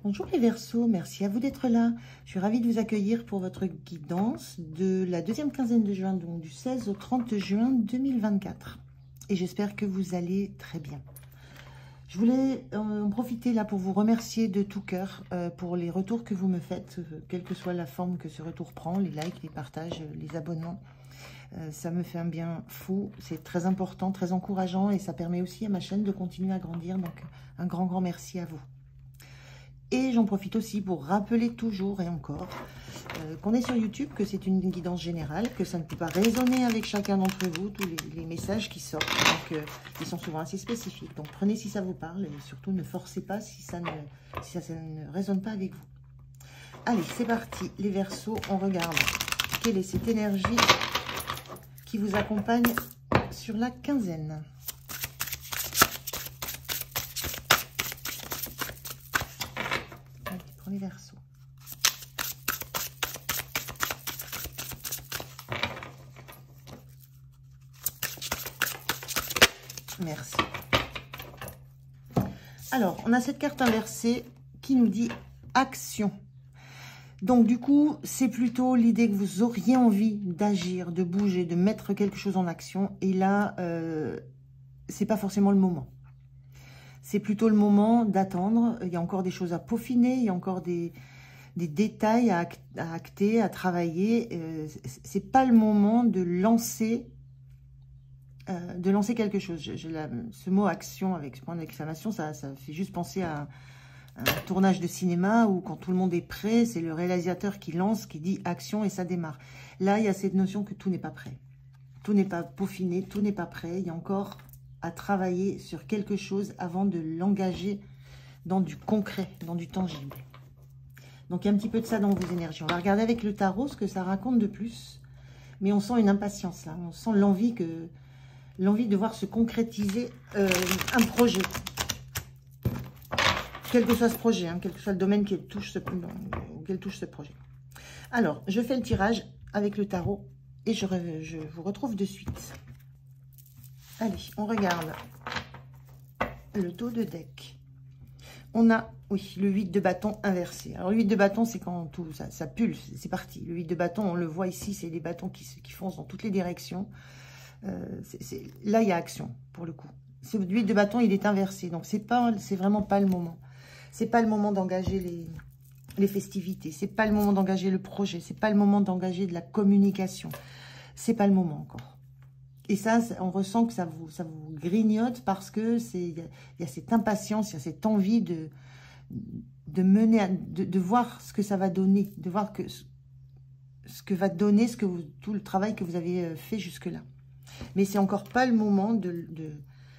Bonjour les Verseaux, merci à vous d'être là. Je suis ravie de vous accueillir pour votre guidance de la deuxième quinzaine de juin, donc du 16 au 30 juin 2024. Et j'espère que vous allez très bien. Je voulais en profiter là pour vous remercier de tout cœur pour les retours que vous me faites, quelle que soit la forme que ce retour prend, les likes, les partages, les abonnements. Ça me fait un bien fou, c'est très important, très encourageant et ça permet aussi à ma chaîne de continuer à grandir. Donc un grand merci à vous. Et j'en profite aussi pour rappeler toujours et encore qu'on est sur YouTube, que c'est une guidance générale, que ça ne peut pas résonner avec chacun d'entre vous, tous les messages qui sortent. Donc, ils sont souvent assez spécifiques. Donc, prenez si ça vous parle et surtout ne forcez pas si ça ne résonne pas avec vous. Allez, c'est parti. Les Verseaux, on regarde quelle est cette énergie qui vous accompagne sur la quinzaine. Les Verseaux. Merci. Alors, on a cette carte inversée qui nous dit action. Donc, du coup, c'est plutôt l'idée que vous auriez envie d'agir, de bouger, de mettre quelque chose en action. Et là, c'est pas forcément le moment. C'est plutôt le moment d'attendre. Il y a encore des choses à peaufiner. Il y a encore des détails à acter, à travailler. C'est pas le moment de lancer quelque chose. Ce mot action avec ce point d'exclamation, ça fait juste penser à un tournage de cinéma où quand tout le monde est prêt, c'est le réalisateur qui lance, qui dit action et ça démarre. Là, il y a cette notion que tout n'est pas prêt. Tout n'est pas peaufiné, tout n'est pas prêt. Il y a encore à travailler sur quelque chose avant de l'engager dans du concret, dans du tangible. Donc, il y a un petit peu de ça dans vos énergies. On va regarder avec le tarot ce que ça raconte de plus. Mais on sent une impatience là. On sent l'envie de voir se concrétiser un projet. Quel que soit ce projet, hein, quel que soit le domaine auquel touche ce projet. Alors, je fais le tirage avec le tarot et je vous retrouve de suite. Allez, on regarde le dos de deck. On a, oui, le 8 de bâton inversé. Alors, le 8 de bâton, c'est quand tout ça pulse, c'est parti. Le 8 de bâton, on le voit ici, c'est les bâtons qui foncent dans toutes les directions. Là, il y a action, pour le coup. Le 8 de bâton, il est inversé. Donc, c'est vraiment pas le moment. C'est pas le moment d'engager les festivités. C'est pas le moment d'engager le projet. C'est pas le moment d'engager de la communication. C'est pas le moment encore. Et ça, on ressent que ça vous grignote parce que il y a cette impatience, il y a cette envie de mener, de voir ce que ça va donner, de voir ce que va donner tout le travail que vous avez fait jusque-là. Mais c'est encore pas le moment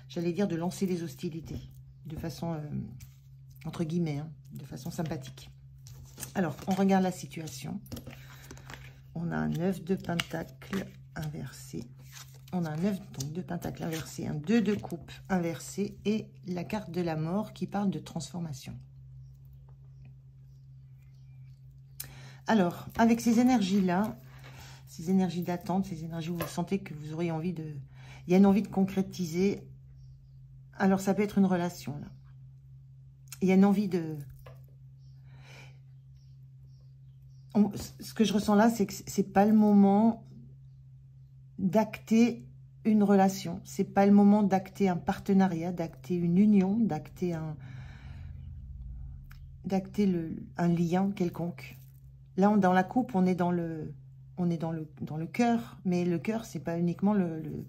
j'allais dire, de lancer les hostilités de façon, entre guillemets, hein, de façon sympathique. Alors, on regarde la situation. On a un 9 de pentacle inversé. On a un 9 donc, de pentacle inversé, un 2 de coupe inversé et la carte de la mort qui parle de transformation. Alors, avec ces énergies-là, ces énergies d'attente, ces énergies où vous sentez que vous auriez envie de... Il y a une envie de concrétiser. Alors, ça peut être une relation, là. Il y a une envie de... Ce que je ressens là, c'est que c'est pas le moment d'acter une relation. C'est pas le moment d'acter un partenariat, d'acter une union, d'acter un lien quelconque. Là, dans la coupe, on est dans le cœur, mais le cœur, c'est pas uniquement le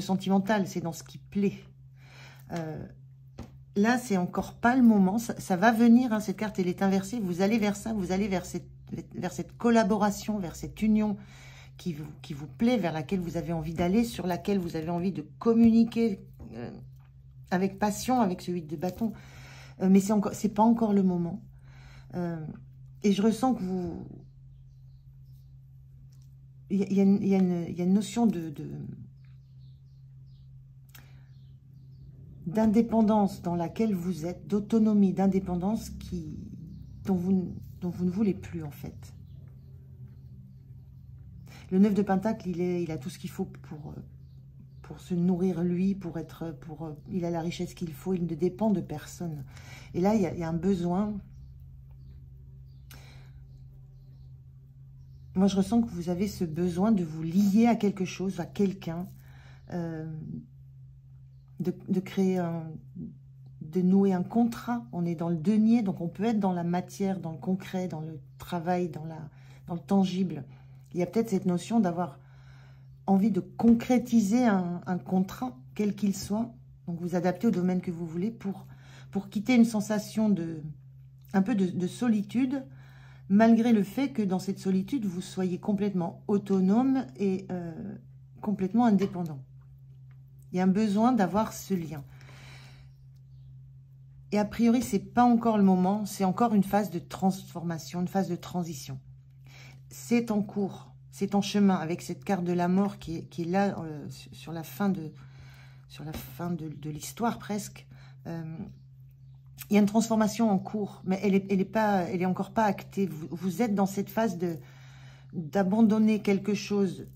sentimental, c'est dans ce qui plaît. Là, c'est encore pas le moment, ça va venir, hein, cette carte, elle est inversée, vous allez vers ça, vous allez vers cette collaboration, vers cette union qui vous plaît, vers laquelle vous avez envie d'aller, sur laquelle vous avez envie de communiquer avec passion, avec ce 8 de bâton. Mais c'est pas encore le moment. Et je ressens que il y a une notion d'indépendance dans laquelle vous êtes, d'autonomie, d'indépendance dont vous ne voulez plus en fait. Le 9 de pentacle, il a tout ce qu'il faut se nourrir lui, il a la richesse qu'il faut, il ne dépend de personne. Et là, il y a un besoin. Moi, je ressens que vous avez ce besoin de vous lier à quelque chose, à quelqu'un, de créer de nouer un contrat. On est dans le denier, donc on peut être dans la matière, dans le concret, dans le travail, dans le tangible. Il y a peut-être cette notion d'avoir envie de concrétiser un contrat, quel qu'il soit. Donc vous adaptez au domaine que vous voulez pour quitter une sensation un peu de solitude, malgré le fait que dans cette solitude, vous soyez complètement autonome et complètement indépendant. Il y a un besoin d'avoir ce lien. Et a priori, ce n'est pas encore le moment, c'est encore une phase de transformation, une phase de transition. C'est en cours, c'est en chemin, avec cette carte de la mort qui est là sur la fin de l'histoire presque. Il y a une transformation en cours, mais elle est encore pas actée. Vous êtes dans cette phase d'abandonner quelque chose,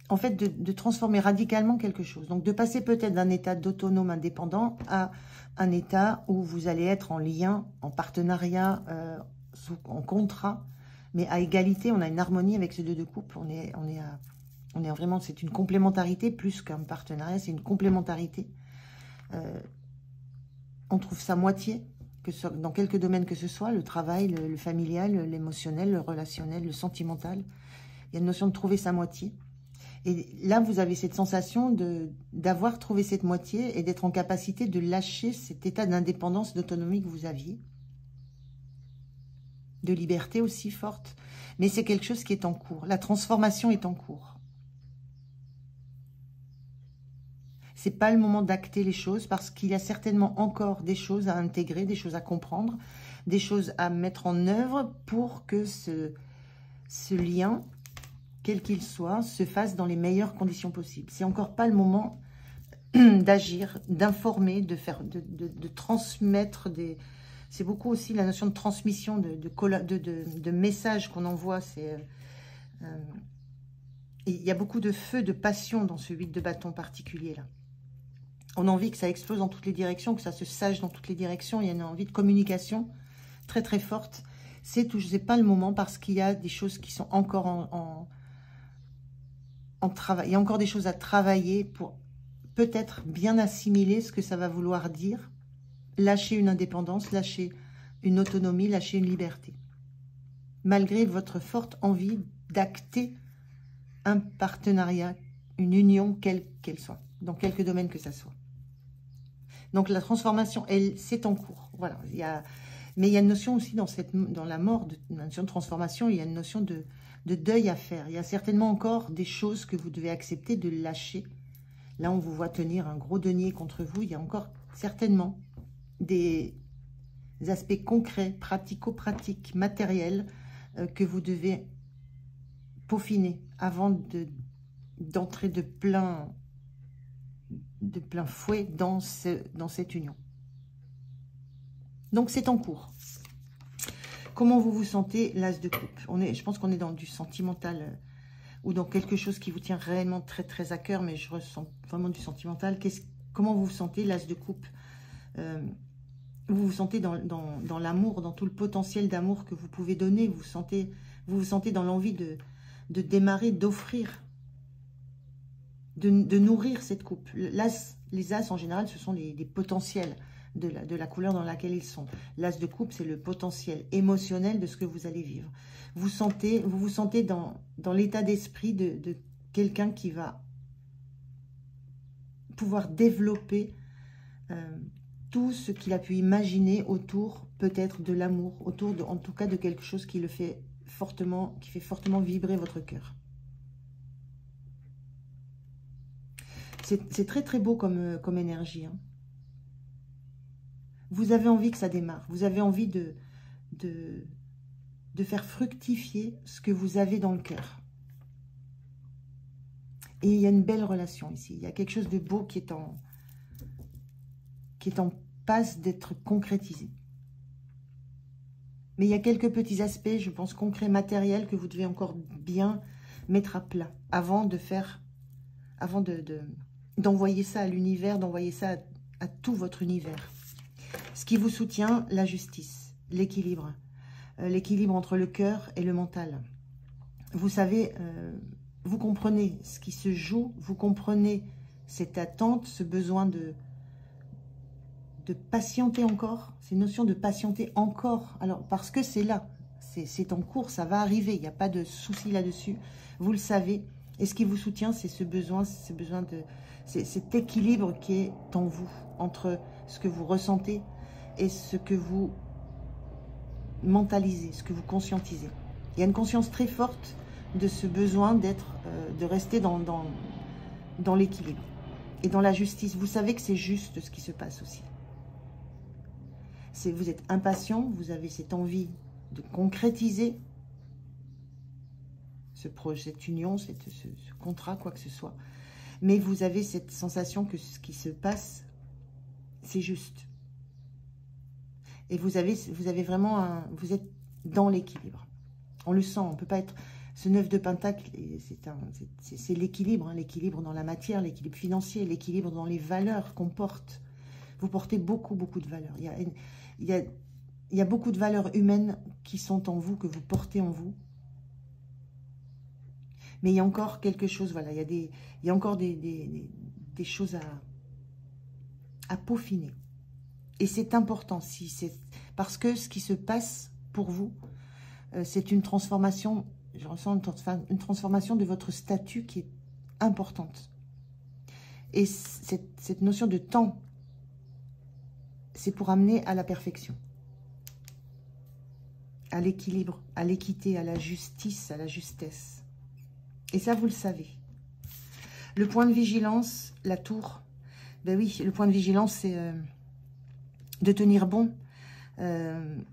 en fait, de transformer radicalement quelque chose. Donc, de passer peut-être d'un état d'autonome indépendant à un état où vous allez être en lien, en partenariat, en contrat, mais à égalité. On a une harmonie avec ce 2 de coupe. On est vraiment, c'est une complémentarité plus qu'un partenariat, c'est une complémentarité. On trouve sa moitié, dans quelques domaines que ce soit, le travail, le familial, l'émotionnel, le relationnel, le sentimental. Il y a une notion de trouver sa moitié. Et là, vous avez cette sensation d'avoir trouvé cette moitié et d'être en capacité de lâcher cet état d'indépendance, d'autonomie que vous aviez. De liberté aussi forte. Mais c'est quelque chose qui est en cours. La transformation est en cours. Ce n'est pas le moment d'acter les choses parce qu'il y a certainement encore des choses à intégrer, des choses à comprendre, des choses à mettre en œuvre pour que ce lien, quel qu'il soit, se fasse dans les meilleures conditions possibles. C'est encore pas le moment d'agir, d'informer, de transmettre des... C'est beaucoup aussi la notion de transmission, de messages qu'on envoie. Il y a beaucoup de feu, de passion dans ce 8 de bâton particulier là. On a envie que ça explose dans toutes les directions, que ça se sache dans toutes les directions. Il y a une envie de communication très très forte. C'est pas le moment parce qu'il y a des choses qui sont encore en travail. Il y a encore des choses à travailler pour peut-être bien assimiler ce que ça va vouloir dire. Lâcher une indépendance, lâcher une autonomie, lâcher une liberté. Malgré votre forte envie d'acter un partenariat, une union, quelle qu'elle soit, dans quelque domaine que ça soit. Donc la transformation, c'est en cours. Voilà. Mais il y a une notion aussi dans la mort, une notion de transformation, il y a une notion de deuil à faire. Il y a certainement encore des choses que vous devez accepter de lâcher. Là, on vous voit tenir un gros denier contre vous. Il y a encore certainement des aspects concrets, pratico-pratiques, matériels que vous devez peaufiner avant d'entrer de plein fouet dans cette union. Donc, c'est en cours. Comment vous vous sentez, l'as de coupe? Je pense qu'on est dans du sentimental ou dans quelque chose qui vous tient réellement très, très à cœur, mais je ressens vraiment du sentimental. Comment vous vous sentez, l'as de coupe? Vous vous sentez dans l'amour, dans tout le potentiel d'amour que vous pouvez donner. Vous vous sentez dans l'envie de démarrer, d'offrir, de nourrir cette coupe. Les as, en général, ce sont les potentiels de la couleur dans laquelle ils sont. L'as de coupe, c'est le potentiel émotionnel de ce que vous allez vivre. Vous vous sentez dans l'état d'esprit de quelqu'un qui va pouvoir développer tout ce qu'il a pu imaginer autour peut-être de l'amour, en tout cas de quelque chose qui fait fortement vibrer votre cœur. C'est très très beau comme énergie. Hein. Vous avez envie que ça démarre. Vous avez envie de faire fructifier ce que vous avez dans le cœur. Et il y a une belle relation ici. Il y a quelque chose de beau qui est en passe d'être concrétisé. Mais il y a quelques petits aspects, je pense, concrets, matériels, que vous devez encore bien mettre à plat avant de faire, d'envoyer ça à l'univers, d'envoyer ça à tout votre univers. Ce qui vous soutient, la justice, l'équilibre. L'équilibre entre le cœur et le mental. Vous savez, vous comprenez ce qui se joue, vous comprenez cette attente, ce besoin de patienter encore, ces notions de patienter encore. Alors, parce que c'est là, c'est en cours, ça va arriver, il n'y a pas de souci là-dessus, vous le savez. Et ce qui vous soutient, c'est ce besoin de... cet équilibre qui est en vous, entre ce que vous ressentez et ce que vous mentalisez, ce que vous conscientisez. Il y a une conscience très forte de ce besoin d'être, de rester dans l'équilibre et dans la justice. Vous savez que c'est juste ce qui se passe aussi. Vous êtes impatient, vous avez cette envie de concrétiser ce projet, cette union, ce contrat, quoi que ce soit. Mais vous avez cette sensation que ce qui se passe, c'est juste. Et vous avez vraiment vous êtes dans l'équilibre. On le sent, on ne peut pas être... Ce 9 de Pentacle, c'est l'équilibre, hein, l'équilibre dans la matière, l'équilibre financier, l'équilibre dans les valeurs qu'on porte. Vous portez beaucoup, beaucoup de valeurs. Il y a beaucoup de valeurs humaines qui sont en vous, que vous portez en vous. Mais il y a encore quelque chose, voilà, il y a encore des choses à peaufiner. Et c'est important, parce que ce qui se passe pour vous, c'est une transformation, je ressens une transformation de votre statut qui est importante. Et cette notion de temps, c'est pour amener à la perfection, à l'équilibre, à l'équité, à la justice, à la justesse. Et ça, vous le savez. Le point de vigilance, la tour, ben oui, le point de vigilance, c'est de tenir bon, de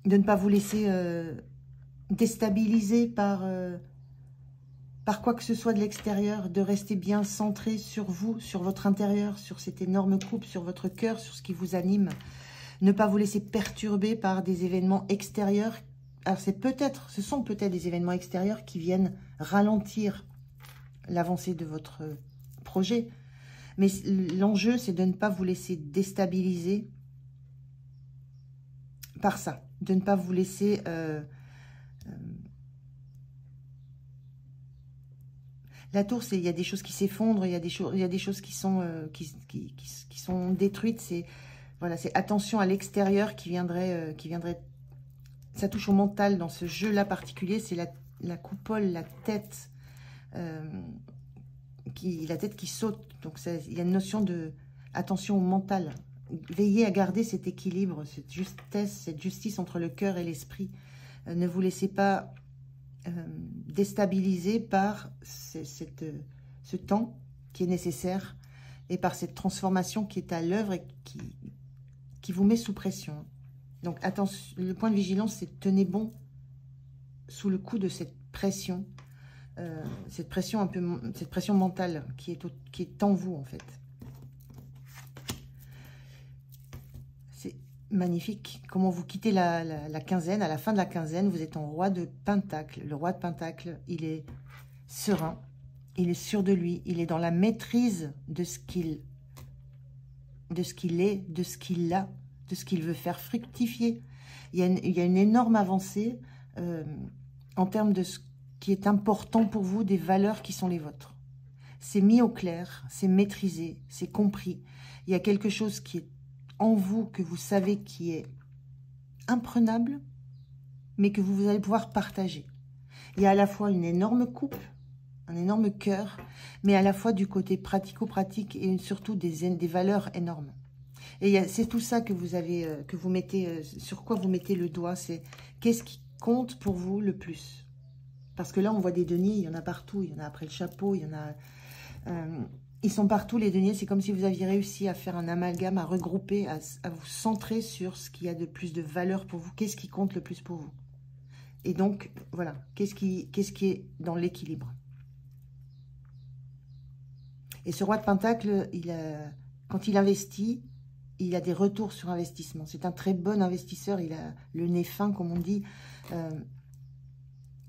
ne pas vous laisser déstabiliser par quoi que ce soit de l'extérieur, de rester bien centré sur vous, sur votre intérieur, sur cette énorme coupe, sur votre cœur, sur ce qui vous anime. Ne pas vous laisser perturber par des événements extérieurs. Alors ce sont peut-être des événements extérieurs qui viennent ralentir l'avancée de votre projet. Mais l'enjeu, c'est de ne pas vous laisser déstabiliser par ça. De ne pas vous laisser... La tour, il y a des choses qui s'effondrent, il y a des choses qui sont détruites. C'est voilà, c'est attention à l'extérieur qui viendrait... Ça touche au mental dans ce jeu-là particulier. C'est la coupole, la tête qui saute. Donc, il y a une notion de attention au mental. Veillez à garder cet équilibre, cette justesse, cette justice entre le cœur et l'esprit. Ne vous laissez pas déstabiliser par ce temps qui est nécessaire et par cette transformation qui est à l'œuvre et qui vous met sous pression. Donc, attention, le point de vigilance, c'est tenez bon sous le coup de cette pression mentale qui est en vous, en fait. C'est magnifique. Comment vous quittez la quinzaine. À la fin de la quinzaine, vous êtes en roi de Pentacle. Le roi de Pentacle, il est serein, il est sûr de lui, il est dans la maîtrise de ce qu'il est, de ce qu'il a, de ce qu'il veut faire fructifier. Il y a une énorme avancée en termes de ce qui est important pour vous, des valeurs qui sont les vôtres. C'est mis au clair, c'est maîtrisé, c'est compris. Il y a quelque chose qui est en vous, que vous savez qui est imprenable, mais que vous allez pouvoir partager. Il y a à la fois une énorme coupe, un énorme cœur, mais à la fois du côté pratico-pratique et surtout des valeurs énormes. Et c'est tout ça que vous mettez, sur quoi vous mettez le doigt, c'est qu'est-ce qui compte pour vous le plus. Parce que là, on voit des deniers, il y en a partout, il y en a après le chapeau, il y en a... ils sont partout, les deniers, c'est comme si vous aviez réussi à faire un amalgame, à regrouper, à vous centrer sur ce qu'il y a de plus de valeur pour vous, qu'est-ce qui compte le plus pour vous. Et donc, voilà, qu'est-ce qui est dans l'équilibre. Et ce roi de Pentacle, quand il investit, il a des retours sur investissement. C'est un très bon investisseur, il a le nez fin, comme on dit.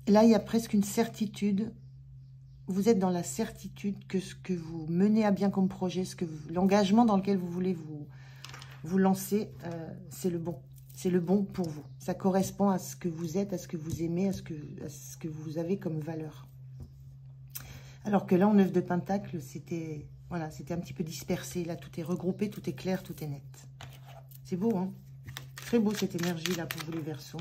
Là, il y a presque une certitude vous êtes dans la certitude que ce que vous menez à bien comme projet, l'engagement dans lequel vous voulez vous lancer, c'est le bon. C'est le bon pour vous. Ça correspond à ce que vous êtes, à ce que vous aimez, à ce que vous avez comme valeur. Alors que là, en 9 de Pentacle, c'était voilà, c'était un petit peu dispersé. Là, tout est regroupé, tout est clair, tout est net. C'est beau, hein? Très beau cette énergie-là pour vous les Verseaux.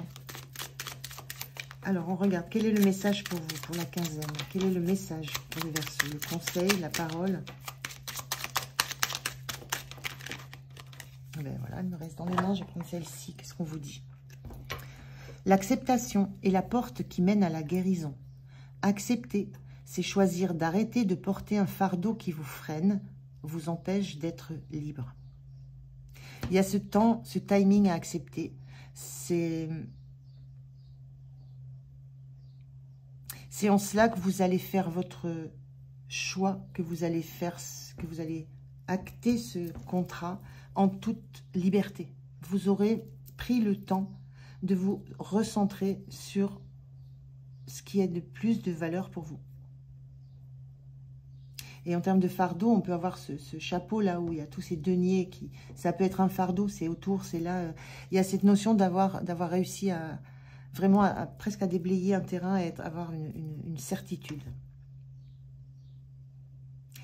Alors, on regarde. Quel est le message pour vous, pour la quinzaine? Quel est le message pour les Verseaux? Le conseil, la parole. Ben voilà, elle me reste dans les mains. Je vais prendre celle-ci. Qu'est-ce qu'on vous dit? L'acceptation est la porte qui mène à la guérison. Accepter, c'est choisir d'arrêter de porter un fardeau qui vous freine, vous empêche d'être libre. Il y a ce temps, ce timing à accepter. C'est en cela que vous allez faire votre choix, que vous allez acter ce contrat en toute liberté. Vous aurez pris le temps de vous recentrer sur ce qui est de plus de valeur pour vous. Et en termes de fardeau, on peut avoir ce chapeau là où il y a tous ces deniers qui... Ça peut être un fardeau, c'est autour, c'est là. Il y a cette notion d'avoir réussi à vraiment presque à déblayer un terrain et avoir une certitude.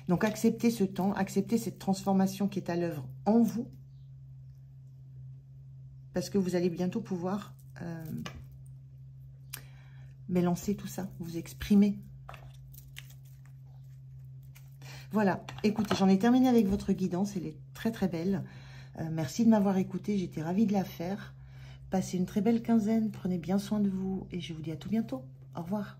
Donc acceptez ce temps, acceptez cette transformation qui est à l'œuvre en vous. Parce que vous allez bientôt pouvoir lancer tout ça, vous exprimer. Voilà, écoutez, j'en ai terminé avec votre guidance, elle est très très belle. Merci de m'avoir écouté, j'étais ravie de la faire. Passez une très belle quinzaine, prenez bien soin de vous et je vous dis à tout bientôt. Au revoir.